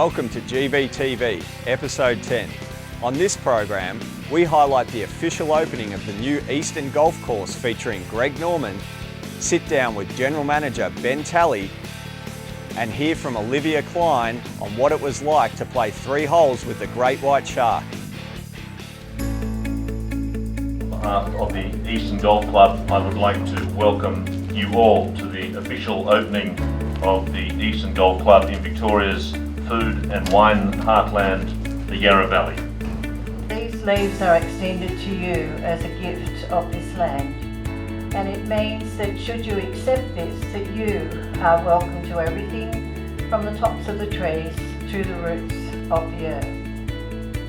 Welcome to GVTV, Episode 10. On this program, we highlight the official opening of the new Eastern Golf Course featuring Greg Norman, sit down with General Manager Ben Talley, and hear from Olivia Kline on what it was like to play 3 holes with the Great White Shark. On behalf of the Eastern Golf Club, I would like to welcome you all to the official opening of the Eastern Golf Club in Victoria's food and wine heartland, the Yarra Valley. These leaves are extended to you as a gift of this land, and it means that should you accept this, that you are welcome to everything from the tops of the trees to the roots of the earth.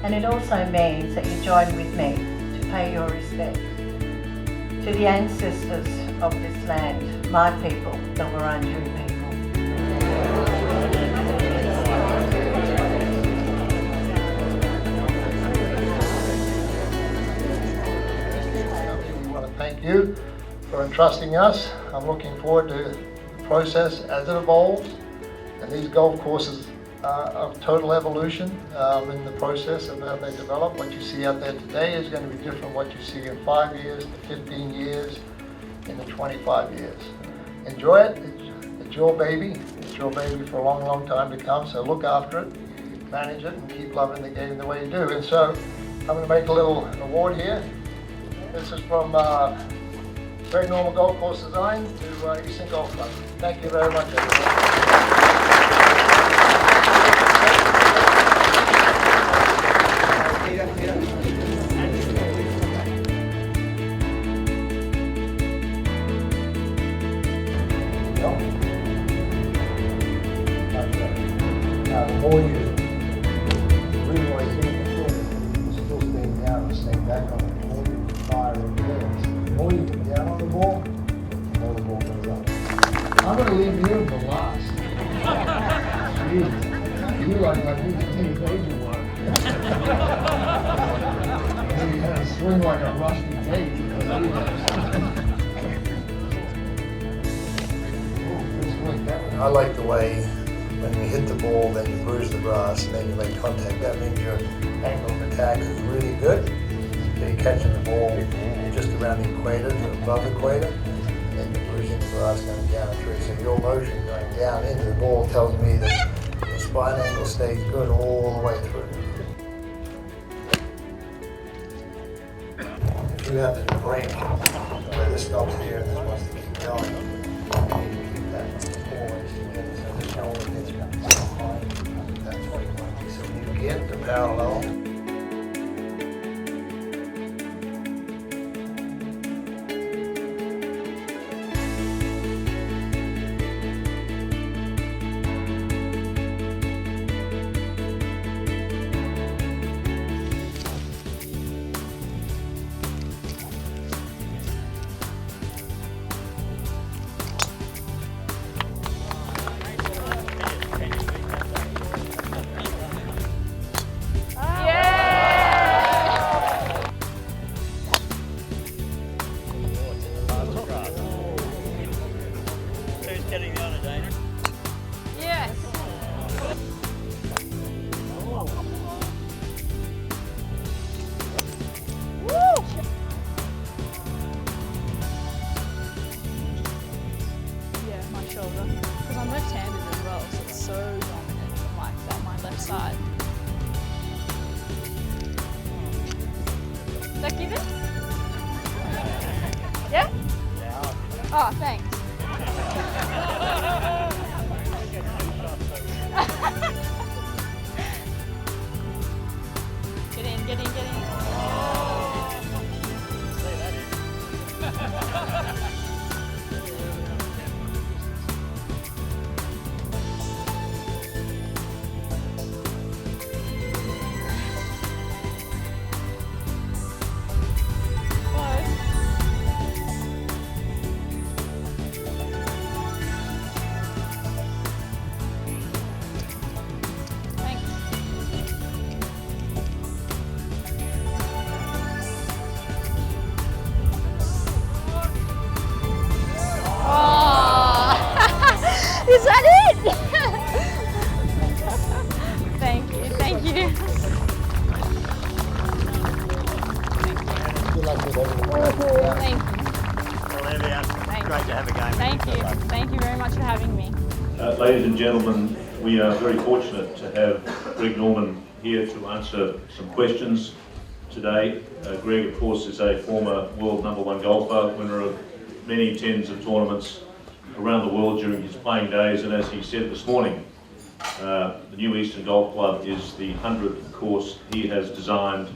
And it also means that you join with me to pay your respect to the ancestors of this land, my people, the Wurundjeri people. Thank you for entrusting us. I'm looking forward to the process as it evolves, and these golf courses are of total evolution in the process of how they develop. What you see out there today is going to be different from what you see in 5 years, to 15 years, in the 25 years. Enjoy it. It's your baby. It's your baby for a long, long time to come, so look after it, manage it, and keep loving the game the way you do. And so I'm going to make a little award here. This is from Greg Norman Golf Course Design to Eastern Golf Club. Thank you very much, everyone. The more you realize you're still staying down and staying back on it, the more you fire and dance, the more you get down on the ball, the more the ball goes up. I'm going to leave you for last. Jeez, you like me to need major work. You're going to swing like a rusty tape. I like the way when you hit the ball, then you bruise the grass, and then you make contact. That means your angle of attack is really good. So you're catching the ball just around the equator to above the equator, and then you're bruising the grass going down through. So your motion going down into the ball tells me that the spine angle stays good all the way through. If you have to break where this stops here and this wants to keep going, you need to keep that always together. So the shoulder gets back behind. That's what you want to do. So you get the parallel. Getting the honor, Dana. Yes. Woo! Yeah, my shoulder. Because I'm left-handed as well, so it's so dominant like that, my left side. Is that given? Yeah? Yeah. Oh, thanks. Get in. great to have a game. Thank you. Thank you very much for having me. Ladies and gentlemen, we are very fortunate to have Greg Norman here to answer some questions today. Greg, of course, is a former world #1 golfer, winner of many tens of tournaments around the world during his playing days, and as he said this morning, the new Eastern Golf Club is the 100th course he has designed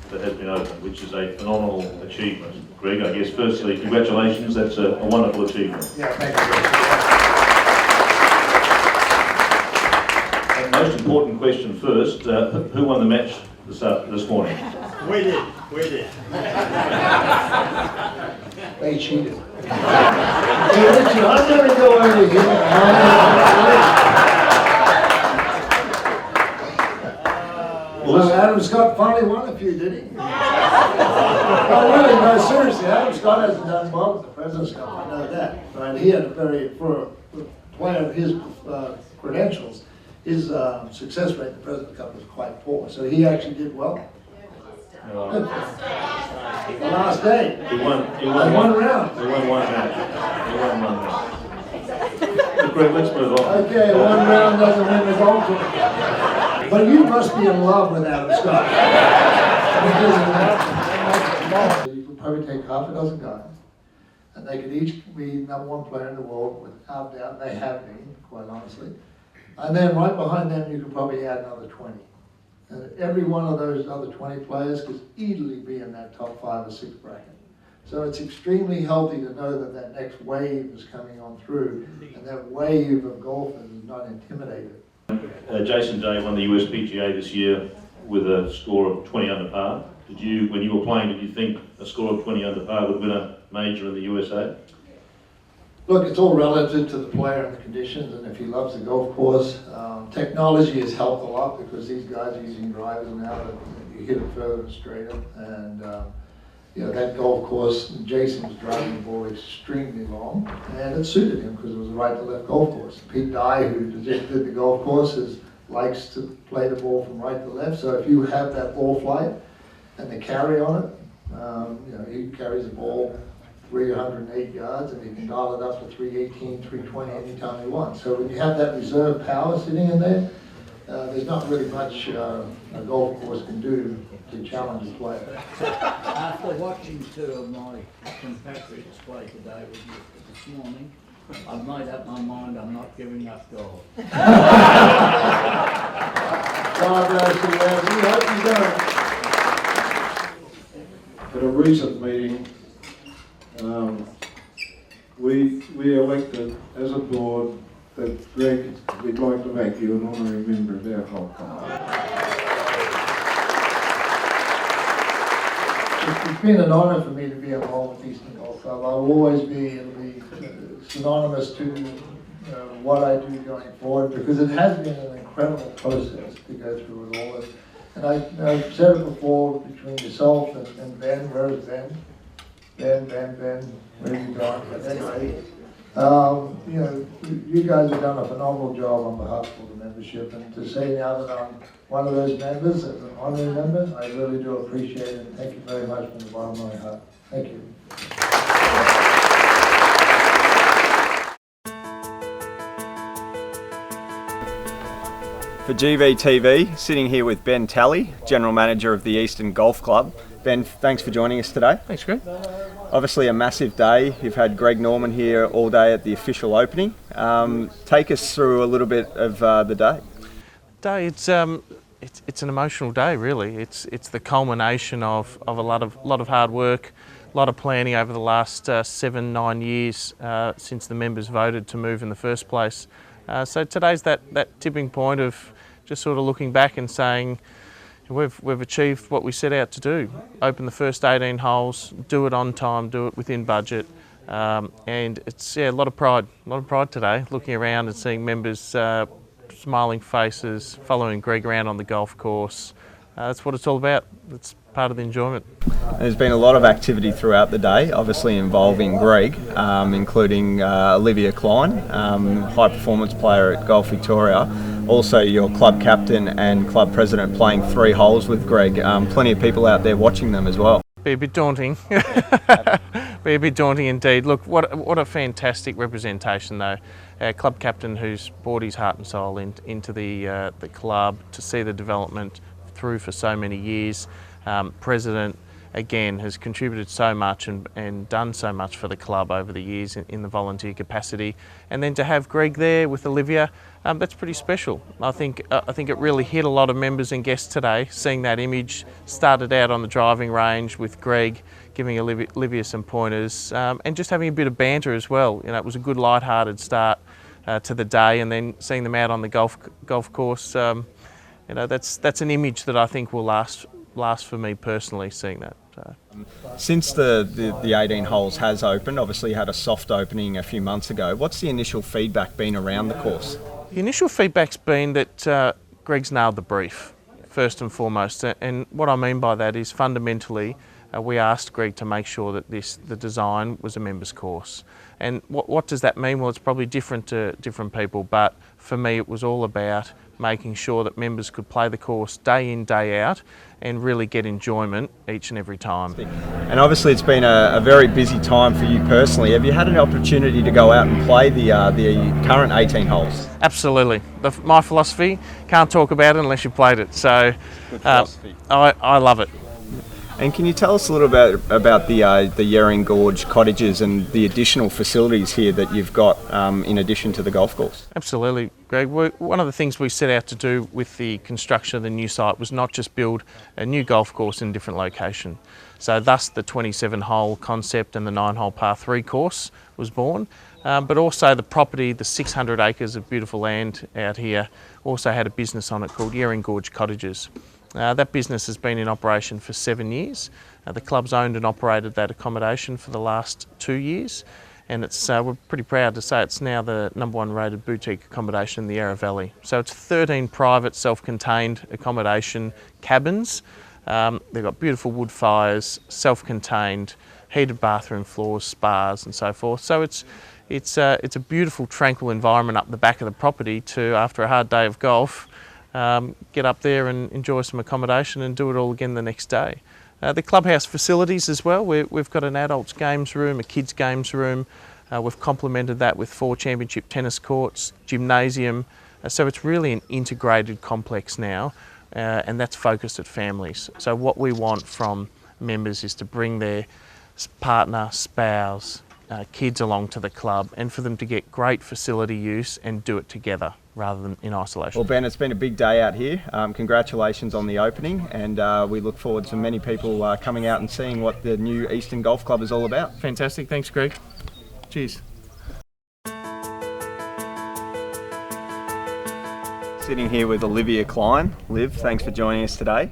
that has been opened, which is a phenomenal achievement. Greg, I guess firstly, congratulations, that's a wonderful achievement. Yeah, thank you. And most important question first, who won the match this morning? We did. They cheated. Hey, Richard, I'm going to go over here. Well, Adam Scott finally won a few, did he? Oh, really? No, seriously, Adam Scott hasn't done well with the President's Cup, I know that. Right? He had for a player of his credentials, his success rate in the President's Cup was quite poor, so he actually did well. The last day. He won one round. He won one match. Greg, let's move on. Okay, one round doesn't win the golf tournament. But you must be in love with Adam Scott. You could probably take half a dozen guys, and they could each be #1 player in the world without doubt. They have been, quite honestly. And then right behind them, you could probably add another 20. And every one of those other 20 players could easily be in that top 5 or 6 bracket. So it's extremely healthy to know that that next wave is coming on through, and that wave of golfers is not intimidated. Jason Day won the US PGA this year with a score of 20 under par. Did you, when you were playing, did you think a score of 20 under par would win a major in the USA? Look, it's all relative to the player and the conditions, and if he loves the golf course. Technology has helped a lot because these guys are using drivers now that you hit it further and straighter. And you know, that golf course, Jason was driving the ball extremely long, and it suited him because it was a right to left golf course. Pete Dye, who just did the golf course, likes to play the ball from right to left. So if you have that ball flight and the carry on it, you know, he carries the ball 308 yards, and he can dial it up to 318, 320 anytime he wants. So when you have that reserve power sitting in there, there's not really much a golf course can do to challenge a player. After watching 2 of my compatriots play today with you this morning, I've made up my mind I'm not giving up golf. God bless you, man. We hope you don't. At a recent meeting, we elected as a board that Greg, we'd like to make you an honorary member of our golf club. It's been an honour for me to be involved with Eastern Golf Club. I'll always be, it'll be synonymous to what I do going forward, because it has been an incredible process to go through it all. And I've said it before, between yourself and Ben, where is Ben? Ben, where have you gone? But anyway, you know, you guys have done a phenomenal job on behalf of the membership, and to say now that I'm one of those members, as an honorary member, I really do appreciate it, and thank you very much from the bottom of my heart. Thank you. For GVTV, sitting here with Ben Talley, General Manager of the Eastern Golf Club. Ben, thanks for joining us today. Thanks, Greg. Obviously a massive day. You've had Greg Norman here all day at the official opening. Take us through a little bit of the day. It's an emotional day, really. It's the culmination of a lot of hard work, a lot of planning over the last 7-9 years since the members voted to move in the first place. So today's that tipping point of just sort of looking back and saying, we've achieved what we set out to do. Open the first 18 holes, do it on time, do it within budget, and it's a lot of pride today. Looking around and seeing members, smiling faces, following Greg around on the golf course. That's what it's all about. It's part of the enjoyment. There's been a lot of activity throughout the day, obviously involving Greg, including Olivia Kline, high performance player at Golf Victoria. Also your club captain and club president playing 3 holes with Greg. Plenty of people out there watching them as well. Be a bit daunting, be a bit daunting indeed. Look, what a fantastic representation though. Our club captain who's brought his heart and soul into the club to see the development through for so many years. President, again, has contributed so much and done so much for the club over the years in the volunteer capacity. And then to have Greg there with Olivia, that's pretty special. I think it really hit a lot of members and guests today, seeing that image. Started out on the driving range with Greg, giving Olivia some pointers, and just having a bit of banter as well. You know, it was a good light-hearted start to the day, and then seeing them out on the golf course, you know, that's an image that I think will last for me personally, seeing that. Since the 18 holes has opened, obviously had a soft opening a few months ago, what's the initial feedback been around the course? The initial feedback's been that Greg's nailed the brief, first and foremost, and what I mean by that is fundamentally we asked Greg to make sure that the design was a members course. And what does that mean? Well, it's probably different to different people, but for me it was all about making sure that members could play the course day in, day out and really get enjoyment each and every time. And obviously it's been a very busy time for you personally. Have you had an opportunity to go out and play the current 18 holes? Absolutely. My philosophy, can't talk about it unless you played it. So I love it. And can you tell us a little bit about the Yering Gorge cottages and the additional facilities here that you've got in addition to the golf course? Absolutely, Greg. One of the things we set out to do with the construction of the new site was not just build a new golf course in a different location. So thus the 27-hole concept and the 9-hole par 3 course was born. But also the property, the 600 acres of beautiful land out here, also had a business on it called Yering Gorge Cottages. That business has been in operation for 7 years. The club's owned and operated that accommodation for the last 2 years, and we're pretty proud to say it's now the #1 rated boutique accommodation in the Yarra Valley. So it's 13 private self-contained accommodation cabins. They've got beautiful wood fires, self-contained, heated bathroom floors, spas and so forth. So it's a beautiful tranquil environment up the back of the property to, after a hard day of golf, get up there and enjoy some accommodation and do it all again the next day. The clubhouse facilities as well, we've got an adults games room, a kids games room. We've complemented that with 4 championship tennis courts, gymnasium. So it's really an integrated complex now, and that's focused at families. So what we want from members is to bring their partner, spouse, kids along to the club, and for them to get great facility use and do it together rather than in isolation. Well, Ben, it's been a big day out here. Congratulations on the opening, and we look forward to many people coming out and seeing what the new Eastern Golf Club is all about. Fantastic. Thanks, Greg. Cheers. Sitting here with Olivia Kline. Liv, thanks for joining us today.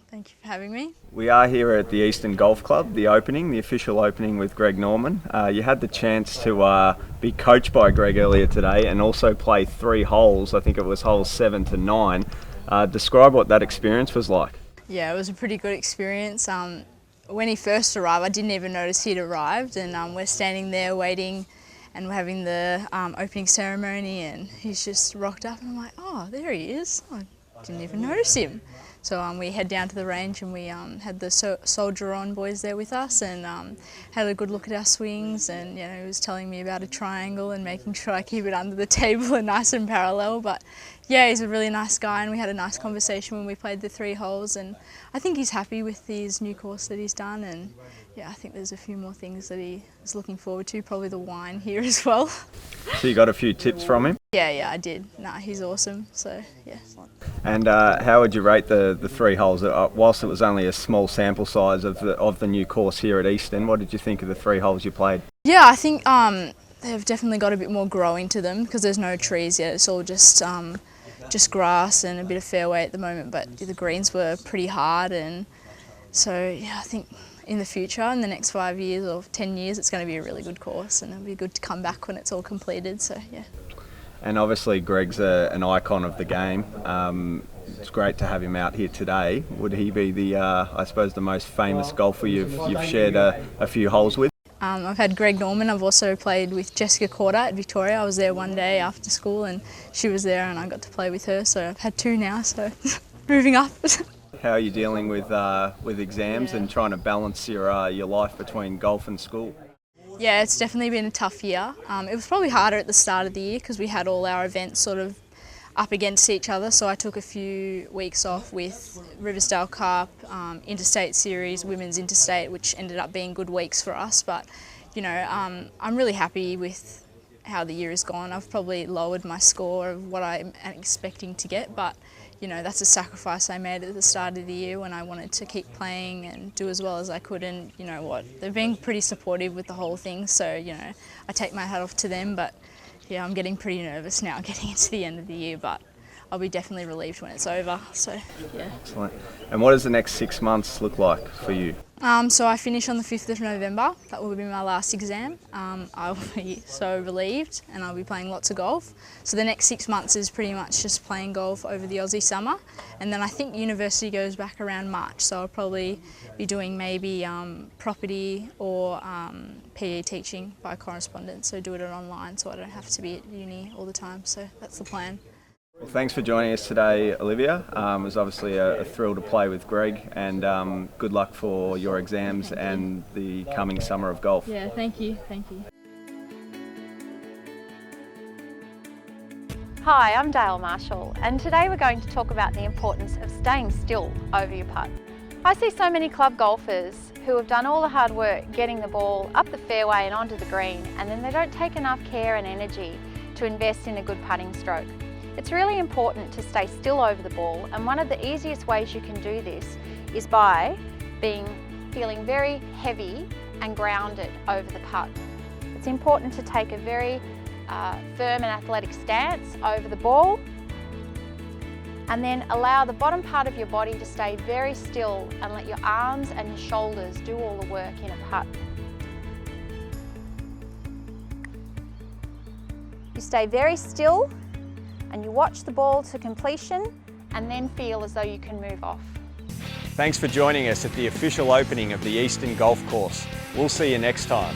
Thank you for having me. We are here at the Eastern Golf Club, the official opening with Greg Norman. You had the chance to be coached by Greg earlier today and also play 3 holes. I think it was holes 7 to 9. Describe what that experience was like. Yeah, it was a pretty good experience. When he first arrived, I didn't even notice he'd arrived, and we're standing there waiting and we're having the opening ceremony, and he's just rocked up and I'm like, oh, there he is. I didn't even notice him. So we head down to the range and we had the Soldier On boys there with us and had a good look at our swings, and you know, he was telling me about a triangle and making sure I keep it under the table and nice and parallel. But yeah, he's a really nice guy and we had a nice conversation when we played the 3 holes, and I think he's happy with his new course that he's done, and yeah, I think there's a few more things that he is looking forward to, probably the wine here as well. So you got a few tips from him? Yeah, I did. Nah, he's awesome, so yeah. And how would you rate the 3 holes? Whilst it was only a small sample size of the new course here at Eastern, what did you think of the 3 holes you played? Yeah, I think they've definitely got a bit more growing to them because there's no trees yet. It's all just grass and a bit of fairway at the moment, but the greens were pretty hard, and so yeah, I think in the future, in the next 5 years or 10 years, it's going to be a really good course, and it'll be good to come back when it's all completed, so yeah. And obviously Greg's an icon of the game. It's great to have him out here today. Would he be the, I suppose, the most famous golfer you've shared a few holes with? I've had Greg Norman. I've also played with Jessica Corder at Victoria. I was there one day after school and she was there and I got to play with her, so I've had 2 now, so moving up. How are you dealing with exams and trying to balance your life between golf and school? Yeah, it's definitely been a tough year. It was probably harder at the start of the year because we had all our events sort of up against each other, so I took a few weeks off with Riversdale Cup, Interstate Series, Women's Interstate, which ended up being good weeks for us. But you know, I'm really happy with how the year has gone. I've probably lowered my score of what I'm expecting to get, but you know, that's a sacrifice I made at the start of the year when I wanted to keep playing and do as well as I could. And you know what, they've been pretty supportive with the whole thing, so you know, I take my hat off to them. But yeah, I'm getting pretty nervous now getting into the end of the year, but I'll be definitely relieved when it's over. So yeah. Excellent. And what does the next 6 months look like for you? So I finish on the 5th of November. That will be my last exam. I'll be so relieved and I'll be playing lots of golf. So the next 6 months is pretty much just playing golf over the Aussie summer. And then I think university goes back around March. So I'll probably be doing maybe property or PE teaching by correspondence. So do it online so I don't have to be at uni all the time. So that's the plan. Well, thanks for joining us today, Olivia. It was obviously a thrill to play with Greg, and good luck for your exams and the coming summer of golf. Yeah, thank you. Thank you. Hi, I'm Dayle Marshall, and today we're going to talk about the importance of staying still over your putt. I see so many club golfers who have done all the hard work getting the ball up the fairway and onto the green, and then they don't take enough care and energy to invest in a good putting stroke. It's really important to stay still over the ball, and one of the easiest ways you can do this is by feeling very heavy and grounded over the putt. It's important to take a very firm and athletic stance over the ball, and then allow the bottom part of your body to stay very still and let your arms and your shoulders do all the work in a putt. You stay very still and you watch the ball to completion and then feel as though you can move off. Thanks for joining us at the official opening of the Eastern Golf Course. We'll see you next time.